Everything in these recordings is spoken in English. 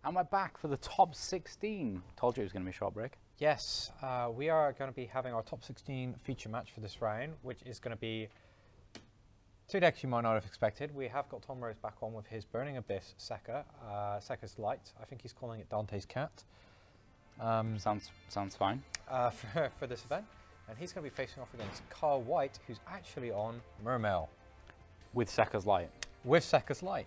And we're back for the top 16. Told you it was going to be a short break. Yes, we are going to be having our top 16 feature match for this round, which is going to be two decks you might not have expected. We have got Tom Rose back on with his Burning Abyss Sekka, Sekka's Light. I think he's calling it Dante's Cat. Sounds fine. For this event. And he's going to be facing off against Carl White, who's actually on Mermail. With Sekka's Light. With Sekka's Light.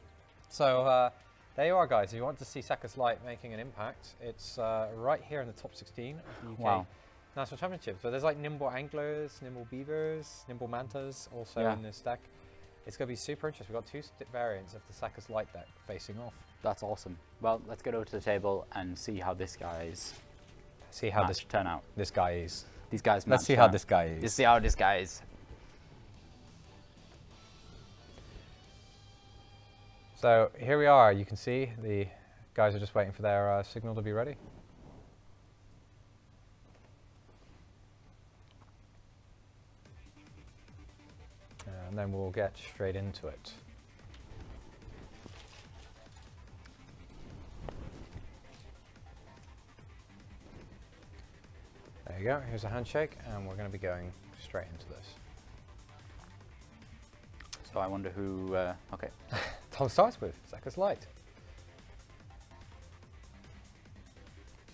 So there you are, guys. If you want to see Sekka's Light making an impact, it's right here in the top 16 of the UK National Championship. So there's like Nimble Anglers, Nimble Beavers, Nimble Mantas also in this deck. It's going to be super interesting. We've got two variants of the Sekka's Light deck facing off. That's awesome. Well, let's get over to the table and see how this guy's turn out. This guy is. These guys. Let's see how this guy is. Let's see how this guy is. So here we are. You can see the guys are just waiting for their signal to be ready. And then we'll get straight into it. There you go. Here's a handshake, and we're going to be going straight into this. So I wonder who. Okay. Tom starts with Sekka's Light.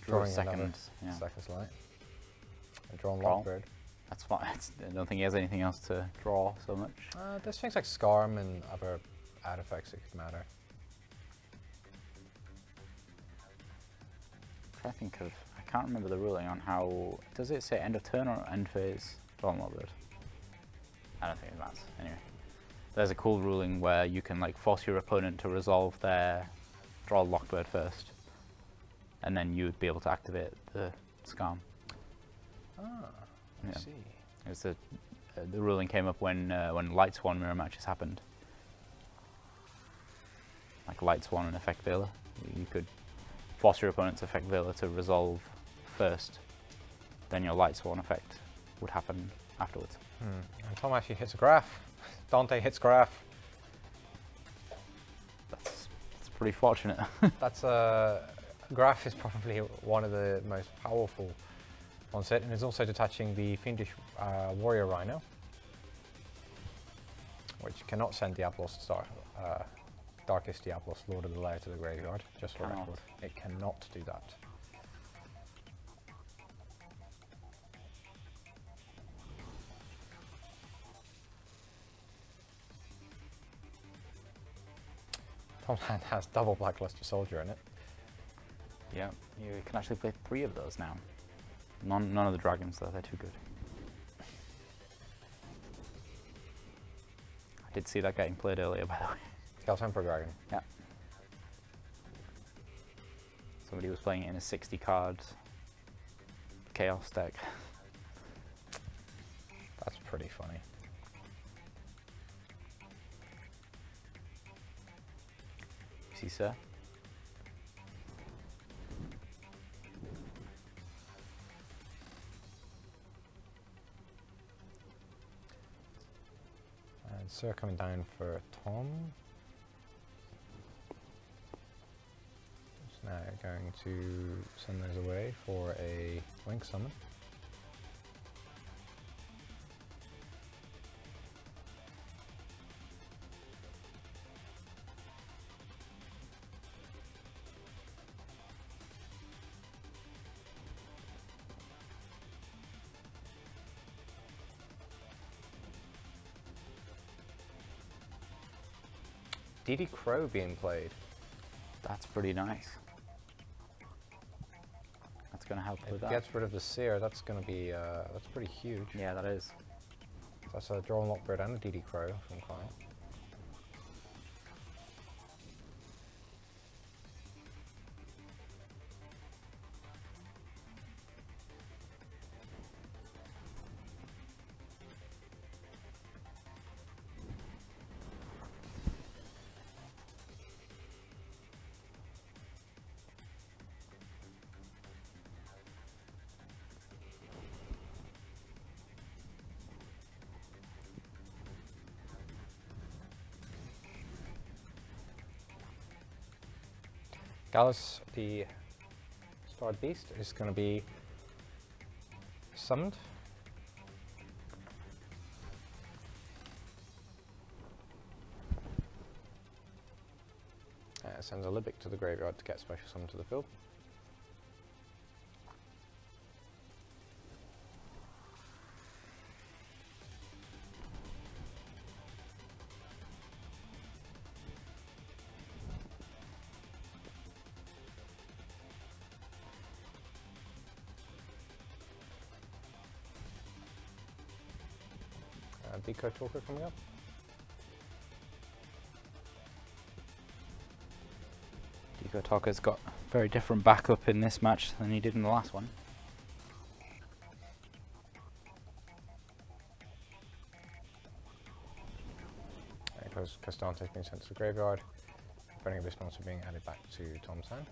Draw second. Yeah. Sekka's Light. And draw Lockbird. That's fine. I don't think he has anything else to draw so much. There's things like Scarm and other artifacts that could matter. I think of. I can't remember the ruling on how. Does it say end of turn or end phase? Draw Lockbird. I don't think it matters. Anyway. There's a cool ruling where you can like force your opponent to resolve their draw Lockbird first, and then you'd be able to activate the Scarm. I see. It was the ruling came up when Light Swan mirror matches happened. Like Light Swan and Effect Veiler, you could force your opponent's Effect Veiler to resolve first, then your Light Swan effect would happen afterwards. And Tom actually hits a graph. Dante hits graph. That's pretty fortunate. That's graph is probably one of the most powerful on set, and is also detaching the Fiendish Warrior Rhino, which cannot send Diablos Darkest Diablos Lord of the Lair to the graveyard. Just for record, it cannot do that. Tom's hand has double Blackluster Soldier in it. Yeah, you can actually play 3 of those now. None of the dragons though, they're too good. I did see that getting played earlier, by the way. Chaos Emperor Dragon. Yeah. Somebody was playing it in a 60 card Chaos deck. That's pretty funny. You see, sir? And Sir coming down for Tom. Just now going to send those away for a Link Summon. DD Crow being played. That's pretty nice. That's going to help with that. Gets rid of the Seer. That's going to be that's pretty huge. Yeah, that is. That's a Draw and Lockbird and a DD Crow from Kyle. Gallus, the Starred Beast, is going to be summoned. Sends a Libic to the graveyard to get special summon to the field. Deco Talker coming up. Deco Talker's got very different backup in this match than he did in the last one. Castante's being sent to the graveyard. Burning Abyss Monster being added back to Tom's hand.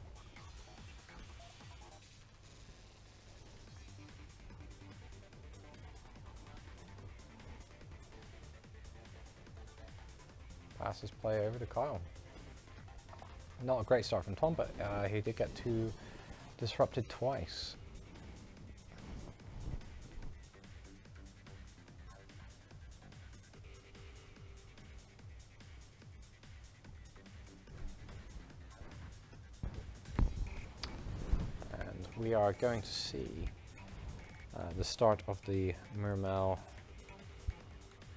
Passes play over to Kyle. Not a great start from Tom, but he did get disrupted twice. And we are going to see the start of the Mermail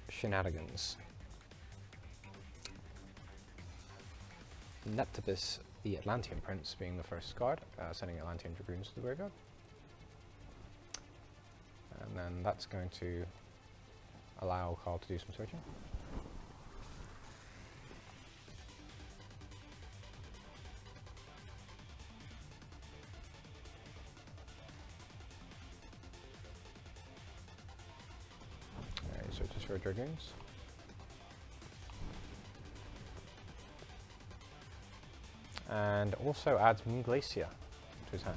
shenanigans. Neptibus, the Atlantean Prince, being the first card, sending Atlantean Dragoons to the graveyard. And then that's going to allow Carl to do some searching. He searches for Dragoons. And also adds Moon Glacier to his hand.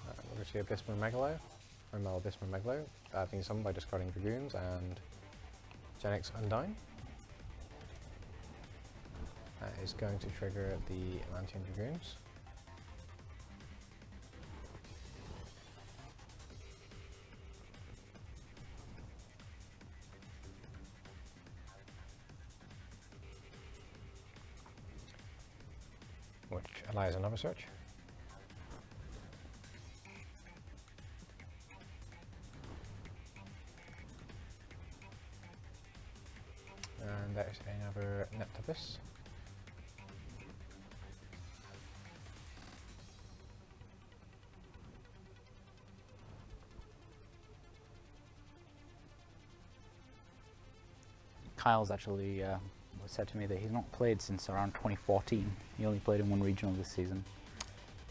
We're going to see Abyssman Megalo, Mermail Abyssman Megalo, being summoned by discarding Dragoons and Genix Undyne. That is going to trigger the Atlantean Dragoons. Which allows another search. And that is another Neptibus. Kyle's actually said to me that he's not played since around 2014. He only played in one regional this season.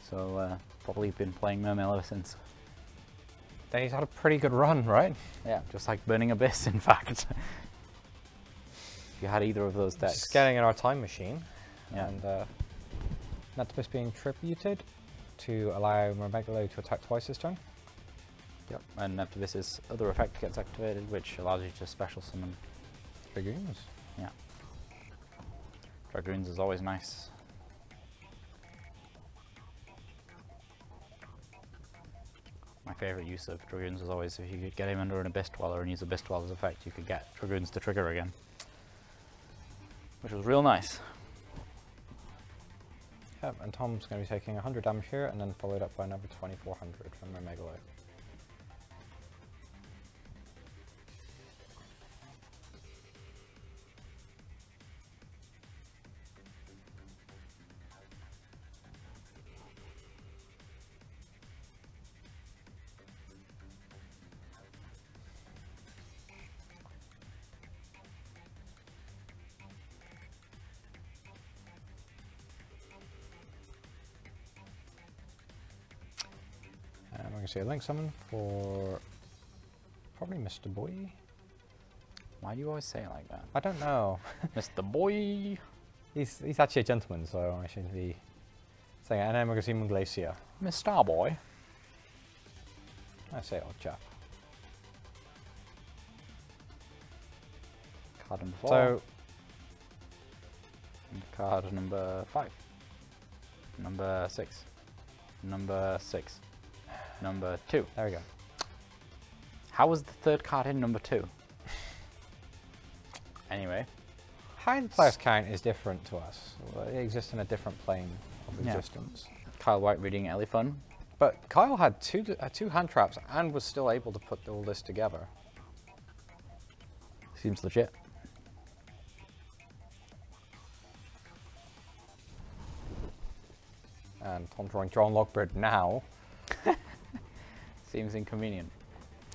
So probably been playing Mermail ever since. Then he's had a pretty good run, right? Yeah, just like Burning Abyss, in fact. If you had either of those decks. Just getting in our time machine. Yeah. And Neptibus being tributed to allow Mermegalo to attack twice this turn. Yep, and Neptibus's other effect gets activated, which allows you to special summon Dragoons. Yeah. Dragoons is always nice. My favourite use of Dragoons is always if you could get him under an Abyss Dweller and use Abyss Dweller's effect, you could get Dragoons to trigger again. Which was real nice. Yep, and Tom's going to be taking 100 damage here and then followed up by another 2400 from Mermegalo. I'm going to see a Link Summon for probably Mr. Boy. Why do you always say it like that? I don't know. Mr. Boy! He's actually a gentleman, so I shouldn't be saying it. And then we're going to see Moon Glacier. Miss Starboy. I say odd chap. Card number 4. So, and card number 5. Number 6. Number 6. Number 2. there we go. How was the third card in number 2? Anyway. How the player's count is different to us. It exists in a different plane of existence. Kyle White reading Elephant. But Kyle had two hand traps and was still able to put all this together. Seems legit. And Tom drawing John Lockbird now. Seems inconvenient.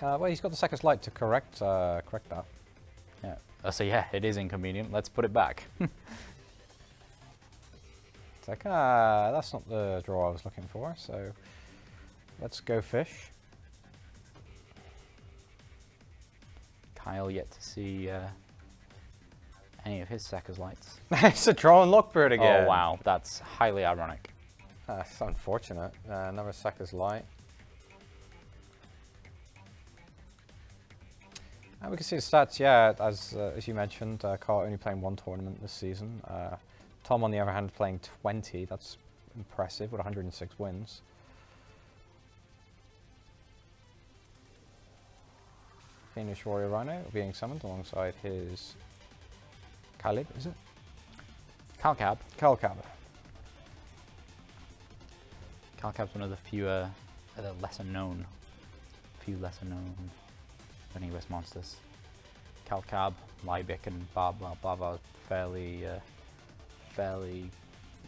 Well, he's got the Second's Light to correct that. Yeah. So yeah, it is inconvenient. Let's put it back. It's like, that's not the draw I was looking for, so let's go fish. Kyle yet to see any of his Second's Lights. It's a draw and Lockbird again. Oh wow, that's highly ironic. That's unfortunate. Another Second's Light. And we can see the stats, yeah, as you mentioned, Carl only playing 1 tournament this season. Tom, on the other hand, playing 20. That's impressive with 106 wins. Fiendish Warrior Rhino being summoned alongside his Calib, is it? Calcab. Calcab. Calcab's one of the few lesser known Benny-West monsters. Calcab, Lybic, and Baba. Baba fairly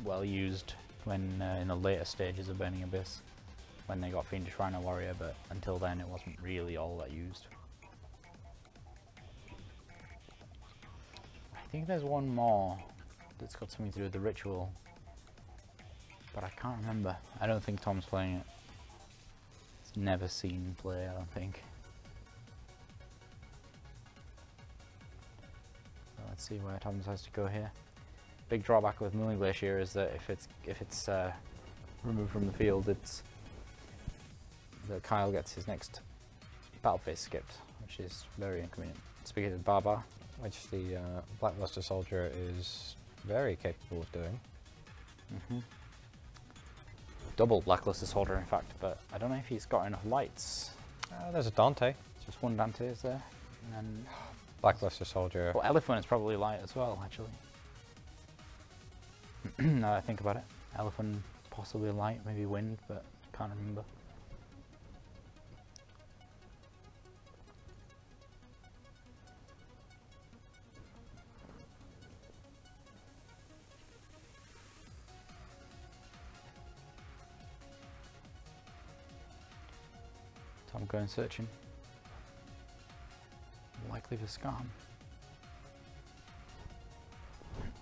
well used when in the later stages of Burning Abyss, when they got Fiendish Rhino Warrior, but until then it wasn't really all that used. I think there's one more that's got something to do with the ritual, but I can't remember. I don't think Tom's playing it. It's never seen play, I don't think. So let's see where Tom decides to go here. Big drawback with Moon Glacier is that if it's removed from the field, it's that Kyle gets his next battle phase skipped, which is very inconvenient. Speaking of Baba, Which the Blackluster Soldier is very capable of doing. Double Blackluster Soldier, in fact, but I don't know if he's got enough lights. There's a Dante. Just one Dante is there, and then Blackluster Soldier. well, Elephant is probably light as well, actually. Now that I think about it, Elephant possibly light, maybe wind, but can't remember. Tom going searching. Likely for Scam.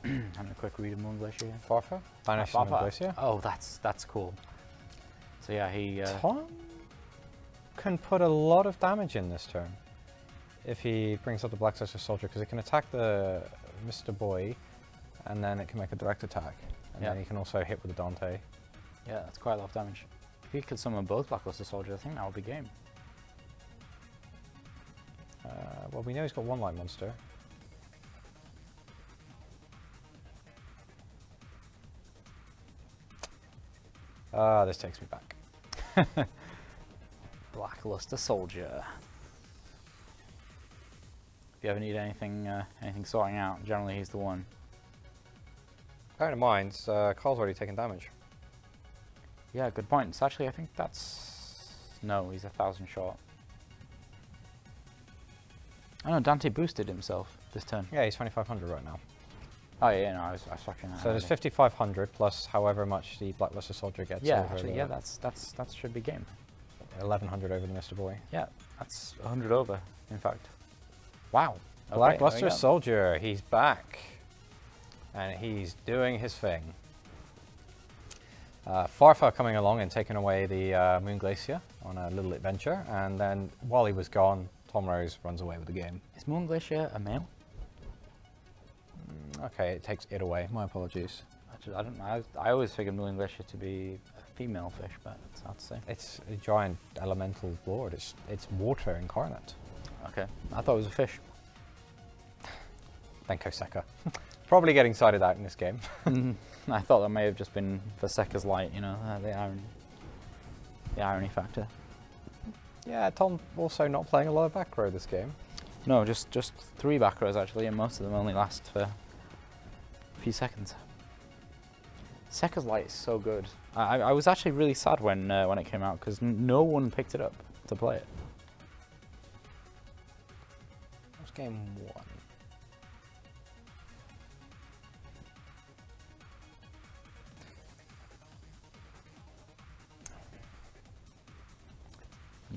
Having a quick read of Moon Glacier. Farfa? Banish Moon Glacier. Oh, that's cool. So yeah, he... Tom can put a lot of damage in this turn if he brings up the Blackluster Soldier, because it can attack the Mr. Boy, and then it can make a direct attack. And then he can also hit with the Dante. Yeah, that's quite a lot of damage. If he could summon both Blackluster Soldiers, I think that would be game. Well, we know he's got one light monster. This takes me back. Blackluster Soldier. If you ever need anything sorting out, generally he's the one. Bear in mind, Carl's already taken damage. Yeah, good point. It's actually, I think that's... No, he's 1,000 short. Oh no, Dante boosted himself this turn. Yeah, he's 2,500 right now. Oh yeah, no, I was factoring that. So there's 5,500 plus however much the Blackluster Soldier gets. Yeah, over actually, yeah, that should be game. 1,100 over the Mr. Boy. Yeah, that's 100 over, in fact. Wow. Okay, Blackluster Soldier, he's back. And he's doing his thing. Farfa coming along and taking away the Moon Glacier on a little adventure, and then while he was gone, Tom Rose runs away with the game. Is Moon Glacier a male? Okay, it takes it away. My apologies. Actually, I don't know. I always figured Mooling Glacier to be a female fish, but it's hard to say. It's a giant elemental lord. It's water incarnate. Okay, I thought it was a fish. Benko Seka. Probably getting sided out in this game. I thought that may have just been for Seka's light, you know, the irony factor. Yeah, Tom also not playing a lot of back row this game. No, just 3 back rows actually, and most of them only last for a few seconds. Seka's light is so good. I was actually really sad when it came out because no one picked it up to play it. What's game 1?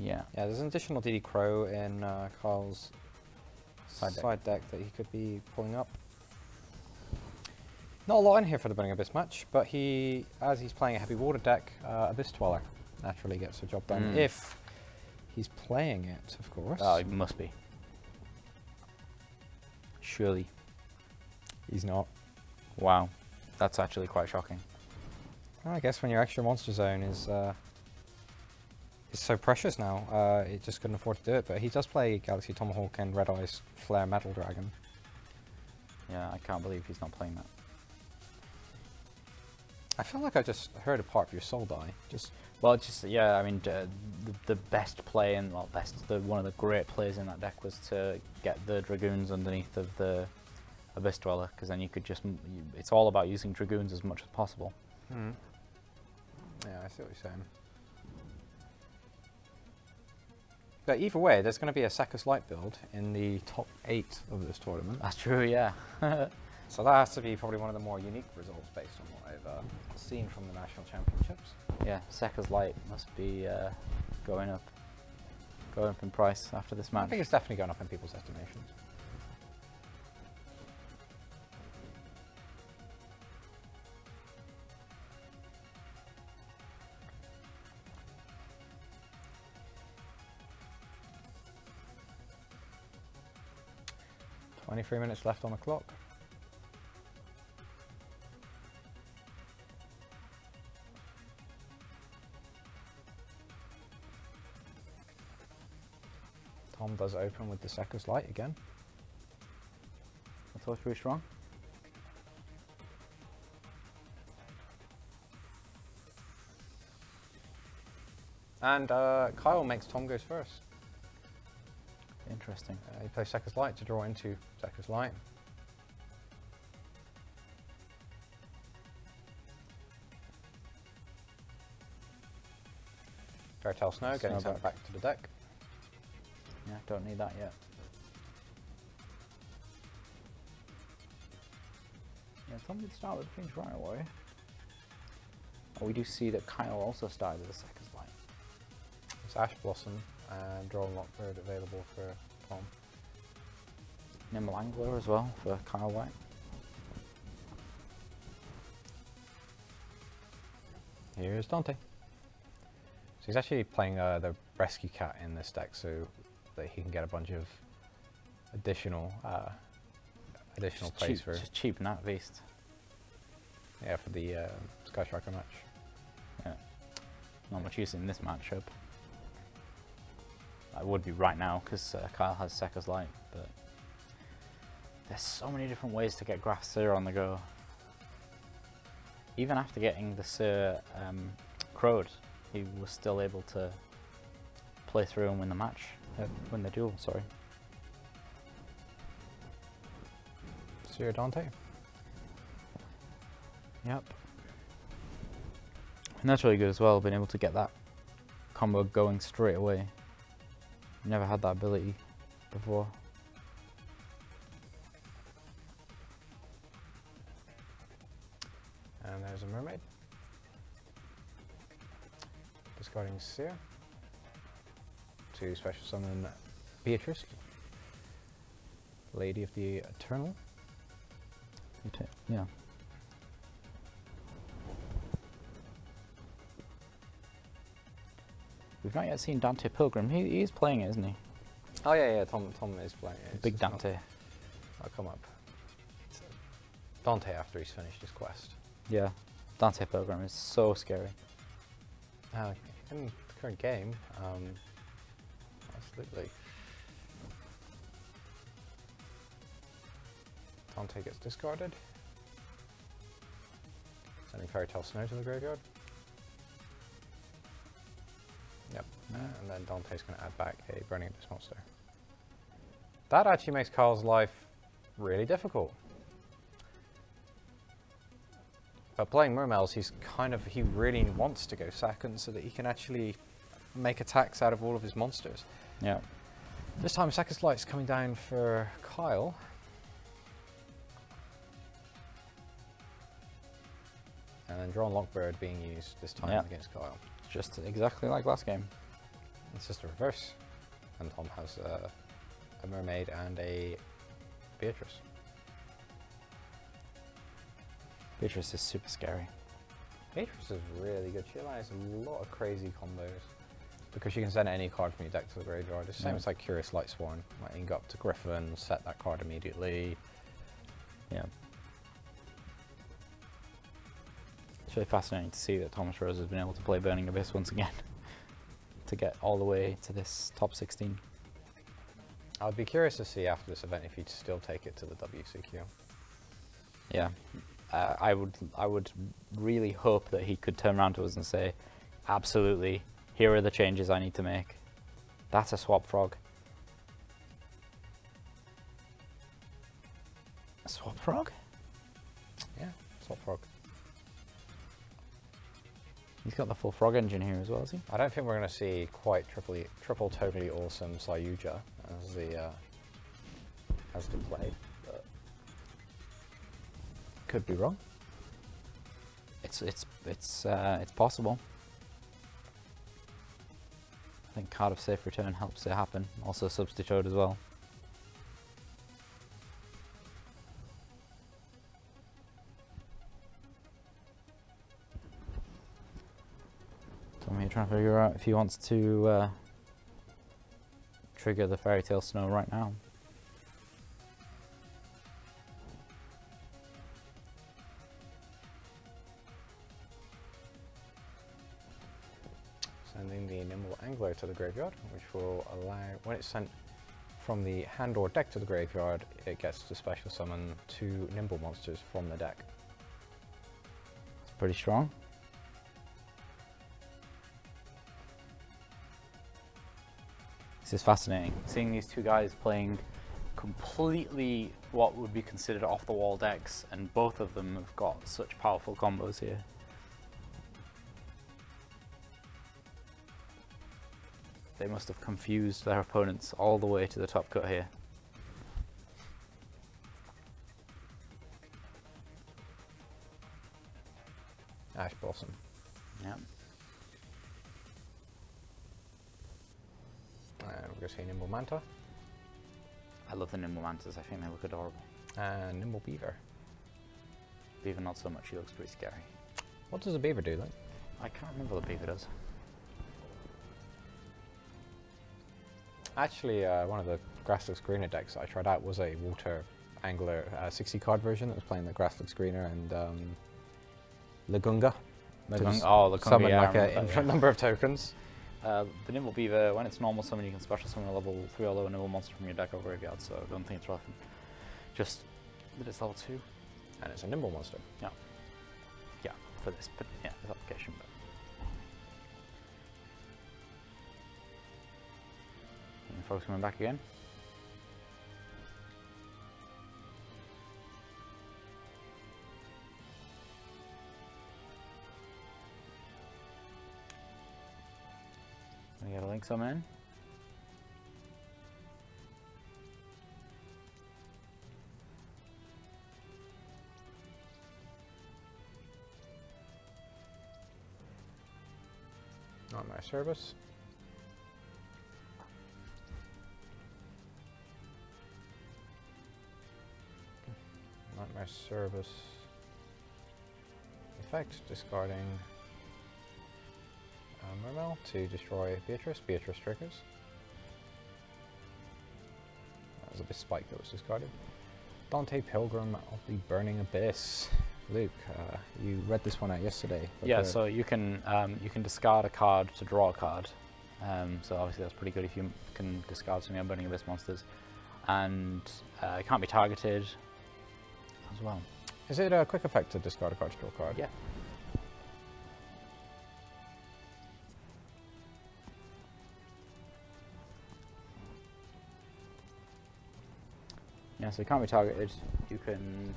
Yeah. Yeah, there's an additional DD Crow in Kyle's side deck that he could be pulling up. Not a lot in here for the Burning Abyss match, but as he's playing a heavy water deck, Abyss Dweller naturally gets the job done. If he's playing it, of course. Oh, it must be. Surely. He's not. Wow. That's actually quite shocking. I guess when your extra monster zone is so precious now, it just couldn't afford to do it. But he does play Galaxy Tomahawk and Red Eyes Flare Metal Dragon. Yeah, I can't believe he's not playing that. I feel like I just heard a part of your soul die. Well, yeah. I mean, the best play and one of the great plays in that deck was to get the Dragoons underneath of the Abyss Dweller, because then you could it's all about using Dragoons as much as possible. Yeah, I see what you're saying. But either way, there's going to be a Seka's Light build in the top 8 of this tournament. That's true, yeah. So that has to be probably one of the more unique results based on what I've seen from the National Championships. Yeah, Seka's Light must be going up in price after this match. I think it's definitely going up in people's estimations. .23 minutes left on the clock. Tom does open with the Seka's Light again. That's always pretty strong. And Kyle makes Tom goes first. Interesting. He plays Seka's Light to draw into Seka's Light. Fairytale Snow getting sent back to the deck. Yeah, don't need that yet. Yeah, Tom did start with things right away. Oh, we do see that Kyle also started with a Seka's Light. It's Ash Blossom and Draw and Lockbird available for Tom. Nimble Angler as well for Kyle White. Here's Dante. So he's actually playing the Rescue Cat in this deck so that he can get a bunch of additional plays for... Just cheap Nat Beast. Yeah, for the Sky Striker match. Yeah. Not much use in this matchup. I would be right now because Kyle has Seka's Light, but there's so many different ways to get Graf Sir on the go. Even after getting the Sir crowed, he was still able to play through and win the match, win the duel, sorry. Sir Dante. Yep. And that's really good as well, being able to get that combo going straight away. Never had that ability before. And there's a Mermaid. Discarding Seer. To special summon Beatrice, Lady of the Eternal. Yeah. We've not yet seen Dante Pilgrim. He is playing it, isn't he? Oh yeah, Tom is playing it. Big Dante. I'll come up. Dante after he's finished his quest. Yeah, Dante program is so scary. In the current game, absolutely. Dante gets discarded. Sending Fairy Tale Snow to the graveyard. Yep, and then Dante's going to add back a Burning Abyss monster. That actually makes Carl's life really difficult. But playing Mermails, he really wants to go second so that he can actually make attacks out of all of his monsters. Yeah. This time Sakis Light's coming down for Kyle. And then Drawn Lockbird being used this time against Kyle. Just exactly like last game. It's just a reverse. And Tom has a Mermaid and a Beatrice. Beatrice is super scary. Beatrice is really good. She allows a lot of crazy combos. Because you can send any card from your deck to the graveyard. It's the same as like Curious Lightsworn. Like you can go up to Griffin, set that card immediately. Yeah. It's really fascinating to see that Thomas Rose has been able to play Burning Abyss once again. To get all the way to this top 16. I'd be curious to see after this event if he'd still take it to the WCQ. Yeah. I would really hope that he could turn around to us and say, absolutely, here are the changes I need to make. That's a swap frog. A swap frog? Yeah, swap frog. He's got the full frog engine here as well, has he? I don't think we're going to see quite triple totally awesome Sayuja as the play, but could be wrong. It's possible. I think Card of Safe Return helps it happen. Also Substitute as well. So I'm here trying to figure out if he wants to trigger the Fairy Tale Snow right now. Sending the Nimble Angler to the graveyard, which will allow, when it's sent from the hand or deck to the graveyard, it gets to special summon 2 Nimble monsters from the deck. It's pretty strong. This is fascinating. Seeing these two guys playing completely what would be considered off-the-wall decks, and both of them have got such powerful combos here. They must have confused their opponents all the way to the top cut here. Ash Blossom. Yeah. We're going to see Nimble Manta. I love the Nimble Mantas. I think they look adorable. And Nimble Beaver. Beaver not so much. He looks pretty scary. What does a beaver do then? I can't remember what the beaver does. Actually, one of the Grassless Greener decks that I tried out was a Water Angler 60 card version that was playing the Grassless Greener and Lagunga. Lagunga, Summon yeah, like an infinite number of tokens. The Nimble Beaver, when it's normal summon, you can special summon a level 3 or lower Nimble monster from your deck or graveyard, so I don't think it's relevant. Just that it's level 2. And it's a Nimble monster. Yeah. Yeah, for this, but yeah, this application. But. And the folks coming back again. We got a link summon. Nightmare Service. Nightmare Service. Effect, discarding Mermail to destroy Beatrice. Beatrice triggers. That was a bit spike that was discarded. Dante Pilgrim of the Burning Abyss. Luke, you read this one out yesterday. Yeah, so you can discard a card to draw a card. So obviously that's pretty good if you can discard some of your Burning Abyss monsters. And it can't be targeted as well. Is it a quick effect to discard a card to draw a card? Yeah. Yeah, so it can't be targeted. You can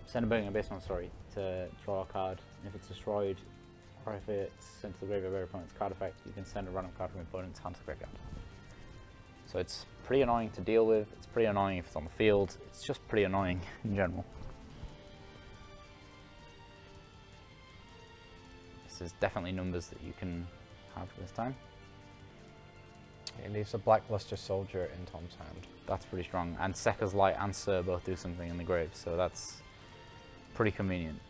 send a Burning Abyss monster to draw a card. And if it's destroyed, or if it's sent to the graveyard of your opponent's card effect, you can send a random card from your opponent's hand to the graveyard. So it's pretty annoying to deal with. It's pretty annoying if it's on the field. It's just pretty annoying in general. This is definitely numbers that you can have this time. It leaves a Blackluster Soldier in Tom's hand. That's pretty strong. And Sekka's Light and Sir both do something in the grave, so that's pretty convenient.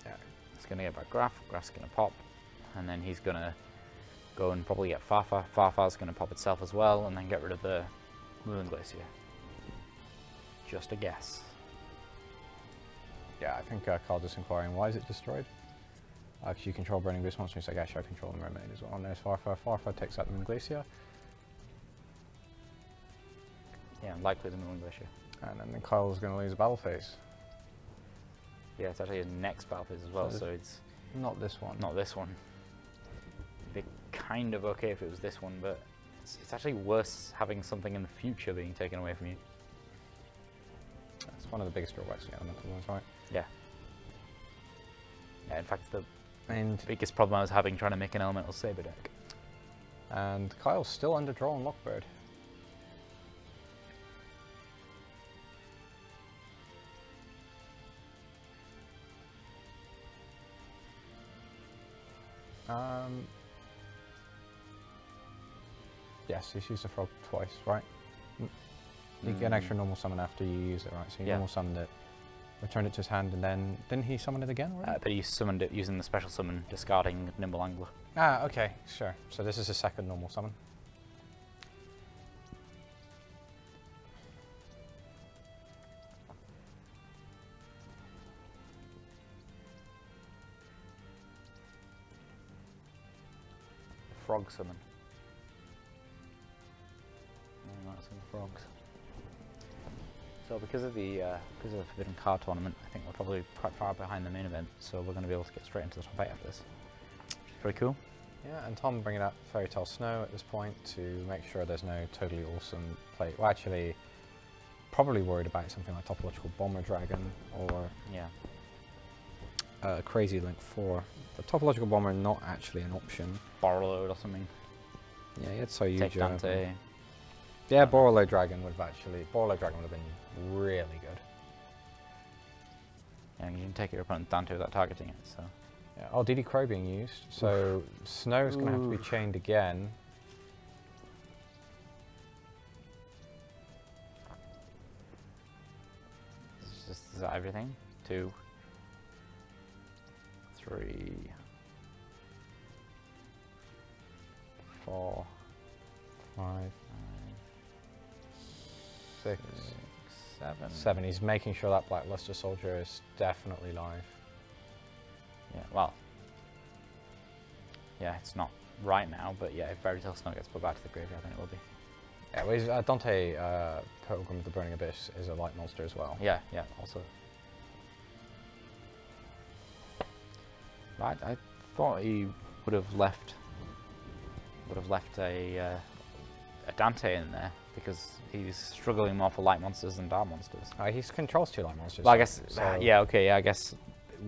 Yeah. He's going to get back Graf. Graf's going to pop. And then he's going to go and probably get Farfa. Farfa's going to pop itself as well, and then get rid of the Moon Glacier. Just a guess. Yeah, I think Carl is inquiring, why is it destroyed? Because you control Burning Abyss monster, he's like, actually I control the Mermaid as well. And there's Farfa. Farfa takes out the Moon Glacier. Yeah, likely the Moon Glacier. And then Kyle's going to lose a battle phase. Yeah, it's actually his next battle phase as well, so it's... Not this one. Not this one. It'd be kind of okay if it was this one, but it's actually worse having something in the future being taken away from you. That's one of the biggest drawbacks of the elemental ones, right? Yeah. Yeah, in fact, the And biggest problem I was having trying to make an elemental saber deck. And Kyle's still under draw on Lockbird. Yes, he's used the frog twice, right? You get an extra normal summon after you use it, right? So you normal summoned it, returned it to his hand, and then didn't he summon it again already? But he summoned it using the special summon, discarding Nimble Angler. Ah, okay, sure. So this is his second normal summon. Frog summon. That's some frogs. So because of the Forbidden Card Tournament, I think we're probably quite far behind the main event, so we're going to be able to get straight into the top 8 after this. Which is pretty cool. Yeah, and Tom bringing up Fairy Tale Snow at this point to make sure there's no totally awesome play. Well, actually, probably worried about something like Topological Bomber Dragon or Crazy Link 4. But Topological Bomber not actually an option. Borrowload or something. Yeah, it's so huge. Take Dante. Yeah, Borrowload Dragon would have been really good. Yeah, you can take your opponent Dante without targeting it, so. Yeah, oh, DD Crow being used, so Snow's going to have to be chained again. Is that everything? 2, 3, 4, 5, 6, 7. 7. He's making sure that Blackluster Soldier is definitely live. Yeah, well. Yeah, it's not right now, but yeah, if Fairy Tale Snow gets put back to the graveyard, then it will be. Yeah, well, Dante Pilgrim of the Burning Abyss is a light monster as well. Yeah, yeah, also. Right, I thought he would have left a Dante in there because he's struggling more for light monsters than dark monsters. He controls 2 light monsters. Well, I guess, so yeah, okay, yeah, I guess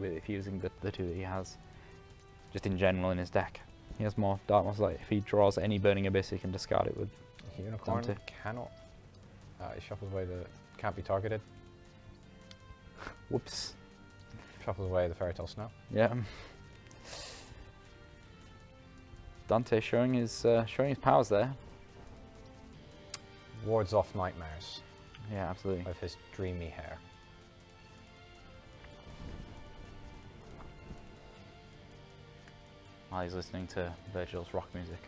if using the 2 that he has, just in general in his deck, he has more dark monsters. Like if he draws any Burning Abyss, he can discard it with Unicorn Dante. Cannot. He shuffles away the can't be targeted. Whoops. Shuffles away the Fairy Tale Snow. Yeah. Dante showing his powers there. Wards off nightmares. Yeah, absolutely. With his dreamy hair. While he's listening to Virgil's rock music.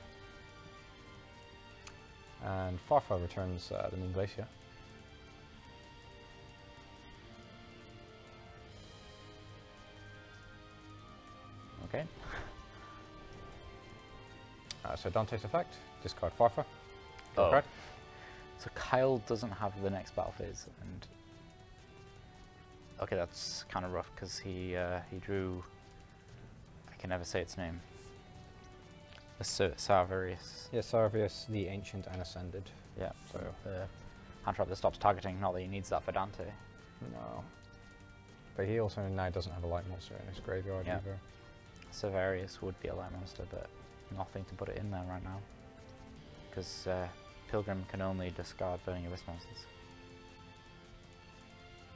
And Farfa returns the Moon Glacier. Okay. So Dante's effect, discard Farfa. Oh. Card. So Kyle doesn't have the next battle phase, and okay, that's kind of rough because he drew. I can never say its name. The Sarvarius. Yeah, Sarvius, the Ancient and Ascended. Yeah. So the hand trap that stops targeting. Not that he needs that for Dante. No. But he also now doesn't have a light monster in his graveyard either. Sarvarius would be a light monster, but nothing to put it in there right now because Pilgrim can only discard Burning Abyss monsters.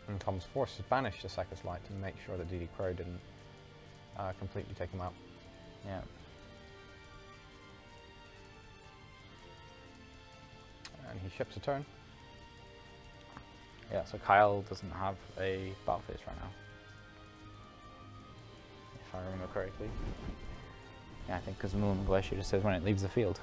And Tom's forced to banish the Sackers Light to make sure that DD Crow didn't completely take him out. Yeah. And he ships a turn. Yeah, so Kyle doesn't have a battle phase right now, if I remember correctly. Yeah, I think because Moon Glacier just says when it leaves the field.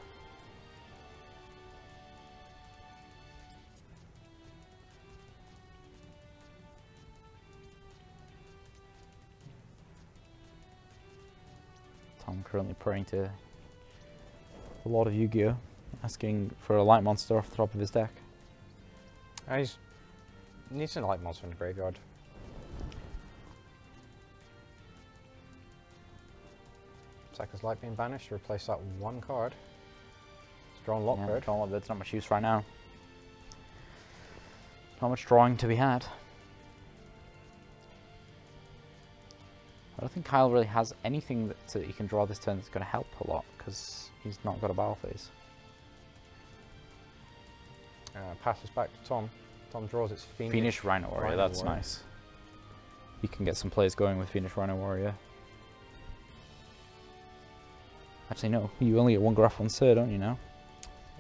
Tom currently praying to a lot of Yu-Gi-Oh! Asking for a light monster off the top of his deck. He needs a light monster in the graveyard. Sackers Light being banished to replace that one card. It's drawn Lockbird. Drawn Lockbird's not much use right now. Not much drawing to be had. I don't think Kyle really has anything that he can draw this turn that's going to help a lot because he's not got a battle phase. Passes back to Tom. Tom draws its Fiendish Rhino Warrior, that's nice. You can get some plays going with Fiendish Rhino Warrior. Actually, no, you only get one Graph, one Sir, don't you now?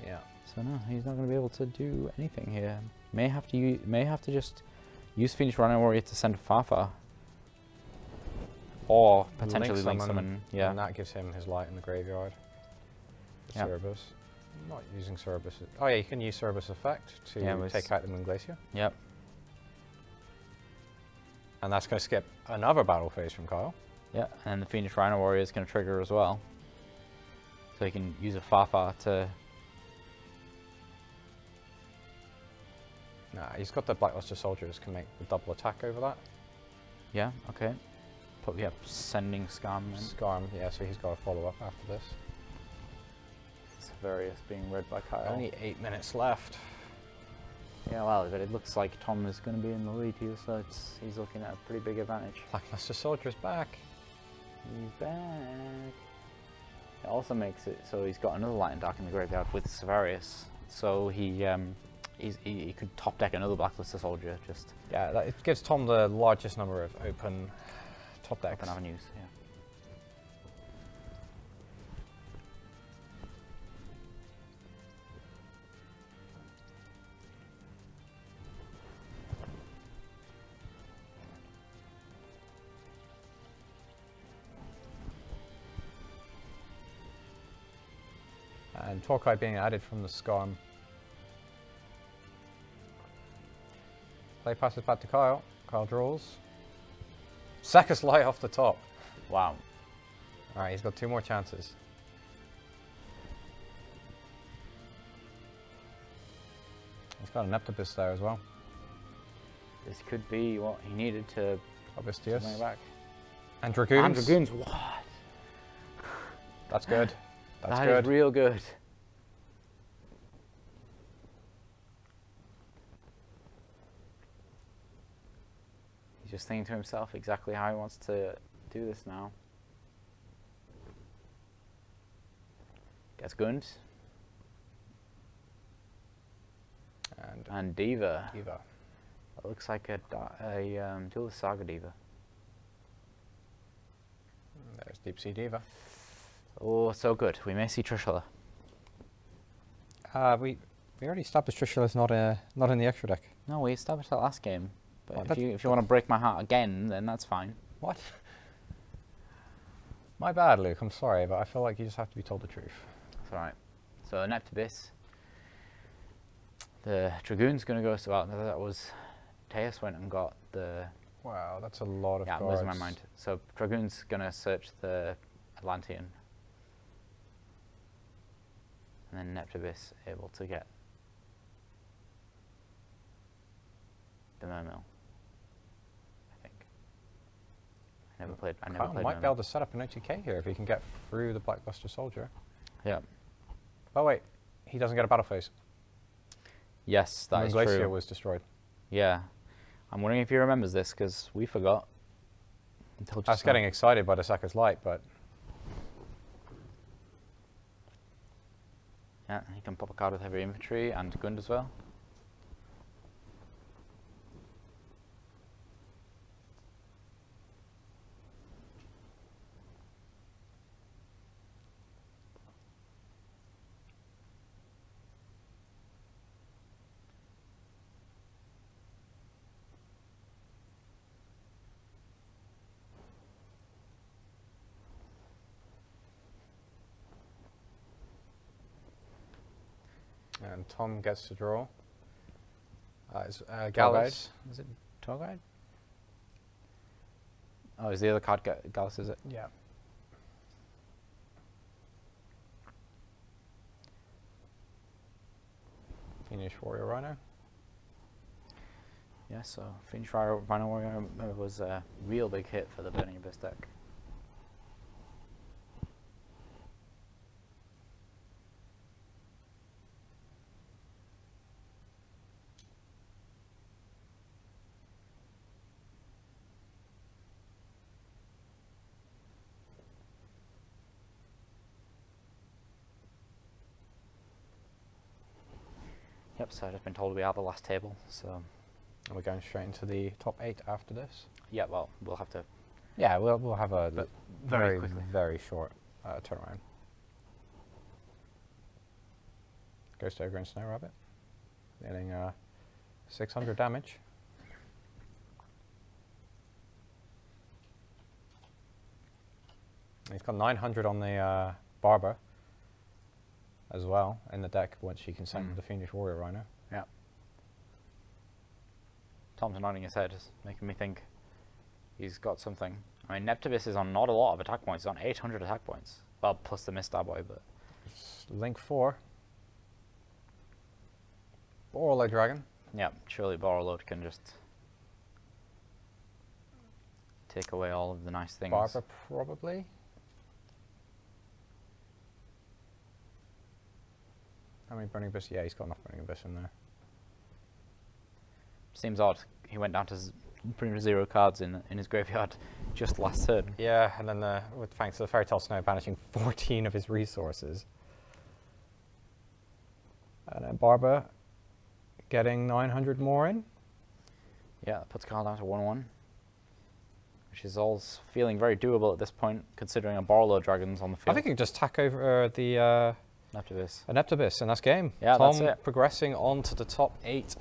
Yeah. So no, he's not going to be able to do anything here. May have to just use Fiendish Rhino Warrior to send Farfa. Or potentially link summon. Yeah. And that gives him his light in the graveyard. Cerberus. I'm not using Cerberus. Oh yeah, you can use Cerberus effect to take out the Moon Glacier. Yep. And that's going to skip another battle phase from Kyle. Yeah, and the Fiendish Rhino Warrior is going to trigger as well. So he can use a Farfa to... Nah, he's got the Blackluster Soldiers, can make the double attack over that. Yeah, okay. But yeah, sending Scarm in. Scarm, yeah, so he's got to follow up after this. Severius being read by Kyle. Only 8 minutes left. Yeah, well, but it looks like Tom is going to be in the lead here, so he's looking at a pretty big advantage. Blackluster Soldier's back. He's back. It also makes it so he's got another Light and Dark in the graveyard with Severius, so he could top deck another Blackluster Soldier. Just it gives Tom the largest number of open top decks. Open avenues, yeah. And Torkai being added from the Scarm. Play passes back to Kyle. Kyle draws. Sackers Light off the top. Wow. Alright, he's got 2 more chances. He's got a Neptibus there as well. This could be what he needed to Obistius. bring it back. And Dragoons. And Dragoons, what? That's good. That's that good. Is real good. He's just thinking to himself exactly how he wants to do this now. Gets Gund. And Diva. Diva. It looks like a Duelist Saga Diva. There's Deep Sea Diva. Oh, so good. We may see Trishula. We already established Trishula's not in the extra deck. No, we established that last game. But if you want to break my heart again, then that's fine. What? My bad, Luke. I'm sorry, but I feel like you just have to be told the truth. That's alright. So Neptibus. The Dragoon's going to go. So that was Teus went and got the Wow, that's a lot of cards. Yeah, I'm losing my mind. So Dragoon's going to search the Atlantean. And then Neptibus able to get the Mermail. I think. I never played Might Mermail. be able to set up an OTK here if he can get through the Blackluster Soldier. Yeah. Oh wait, he doesn't get a battle phase. Yes, that is Glacier true. was destroyed. Yeah. I'm wondering if he remembers this, because we forgot. I was getting excited by the Sakha's Light, but... Yeah, he can pop a card with heavy infantry and Gund as well. And Tom gets to draw. Gallus. Is it Tour Guide? Oh, is the other card Gallus, is it? Yeah. Fiendish Warrior Rhino. Yeah, so Fiendish Rhino Warrior was a real big hit for the Burning Abyss deck. Yep, so I've just been told we are the last table, so... And we're going straight into the top 8 after this? Yeah, well, we'll have to... Yeah, we'll have a very short turnaround. Ghost Ogre and Snow Rabbit, dealing 600 damage. He's got 900 on the Barber as well in the deck, once she can send the Fiendish Warrior Rhino. Yeah. Tom's nodding his head, making me think he's got something. I mean, Neptibus is on not a lot of attack points. He's on 800 attack points. Well, plus the Mistar Boy, but... It's Link 4. Borrowload Dragon. Yeah, surely Borrowload can just take away all of the nice things. Barber, probably. How many Burning Abyss? Yeah, he's got enough Burning Abyss in there. Seems odd. He went down to pretty much 0 cards in his graveyard just last turn. Yeah, and then with thanks to the Fairy Tale Snow banishing 14 of his resources. And then Barber getting 900 more in. Yeah, that puts Carl down to 1-1. Which is all feeling very doable at this point, considering a Borrowload Dragon's on the field. I think you can just tack over the... Neptibus, and that's game. Yeah, Tom that's it. Progressing on to the top 8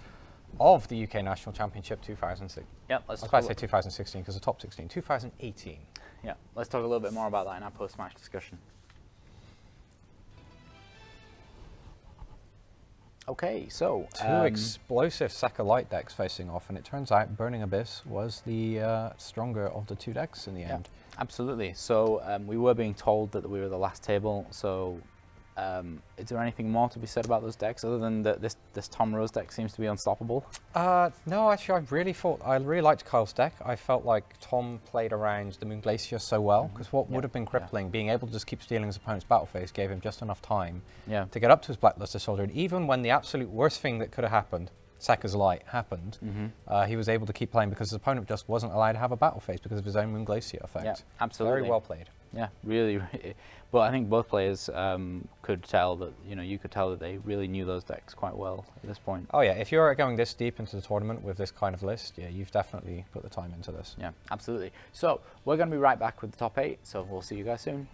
of the UK National Championship 2006. Yeah, let's I say 2016 because the top 16, 2018. Yeah, let's talk a little bit more about that in our post-match discussion. Okay, so... Two explosive Sakha Light decks facing off, and it turns out Burning Abyss was the stronger of the 2 decks in the end. Absolutely. So we were being told that we were the last table, so... is there anything more to be said about those decks other than that this Tom Rose deck seems to be unstoppable? No, actually, I really liked Kyle's deck. I felt like Tom played around the Moon Glacier so well, because what would have been crippling, being able to just keep stealing his opponent's battle phase, gave him just enough time to get up to his Blackluster Soldier. And even when the absolute worst thing that could have happened, Sakha's Light, happened, he was able to keep playing because his opponent just wasn't allowed to have a battle phase because of his own Moon Glacier effect. Yeah, absolutely. Very well played. Yeah, really. But I think both players could tell that, you could tell that they really knew those decks quite well at this point. Oh yeah, if you're going this deep into the tournament with this kind of list, yeah, you've definitely put the time into this. Yeah, absolutely. So we're going to be right back with the top 8, so we'll see you guys soon.